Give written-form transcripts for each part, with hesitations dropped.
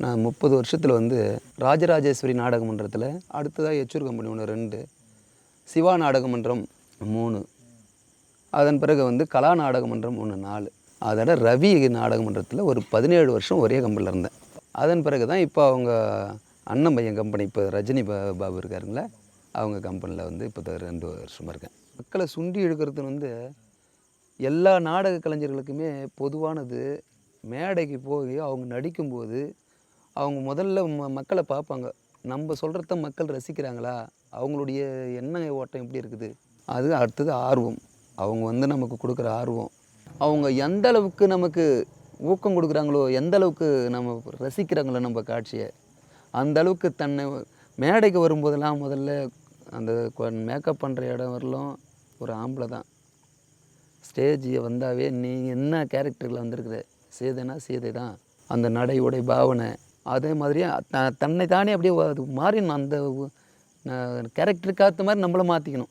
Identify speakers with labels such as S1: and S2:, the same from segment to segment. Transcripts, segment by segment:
S1: நான் 30 வருஷத்தில் வந்து ராஜராஜேஸ்வரி நாடக மன்றத்தில், அடுத்ததாக எச்சூர் கம்பெனி ஒன்று 2, சிவா நாடக மன்றம் 3, அதன் பிறகு வந்து கலா நாடக மன்றம் 4, அதோட ரவி நாடக மன்றத்தில் ஒரு 17 வருஷம் ஒரே கம்பெனியில் இருந்தேன். அதன் பிறகு தான் இப்போ அவங்க அண்ணன் பையன் கம்பெனி, இப்போ ரஜினி பாபு இருக்காருங்களே, அவங்க கம்பெனியில் வந்து இப்போ 2 வருஷமாக இருக்கேன். மக்களை சுண்டி இழுக்கிறது வந்து எல்லா நாடக கலைஞர்களுக்குமே பொதுவானது. மேடைக்கு போய் அவங்க நடிக்கும்போது அவங்க முதல்ல மக்களை பார்ப்பாங்க. நம்ம சொல்கிறத மக்கள் ரசிக்கிறாங்களா, அவங்களுடைய எண்ண ஓட்டம் எப்படி இருக்குது, அது அடுத்தது ஆர்வம். அவங்க வந்து நமக்கு கொடுக்குற ஆர்வம், அவங்க எந்த அளவுக்கு நமக்கு ஊக்கம் கொடுக்குறாங்களோ, எந்த அளவுக்கு நம்ம ரசிக்கிறாங்களோ நம்ம காட்சியை, அந்த அளவுக்கு தன்னை மேடைக்கு வரும்போதெல்லாம் முதல்ல அந்த மேக்கப் பண்ணுற இடம் வரலும் ஒரு ஆம்பளை தான். ஸ்டேஜியை வந்தாவே நீ என்ன கேரக்டரில் வந்திருக்குற, சீதைனா சீதை தான். அந்த நடை உடை பாவனை அதே மாதிரியே தன்னை தானே அப்படியே அது மாறிடணும். அந்த கேரக்டருக்கு ஏற்ற மாதிரி நம்மளை மாற்றிக்கணும்.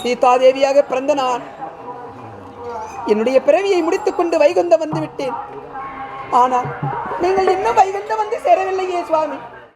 S2: சீதாதேவியாக பிறந்த நான் என்னுடைய பிறவியை முடித்துக்கொண்டு வைகுந்தம் வந்து விட்டேன். ஆனால் நீங்கள் இன்னும் வைகுந்தம் வந்து சேரவில்லையே சுவாமி.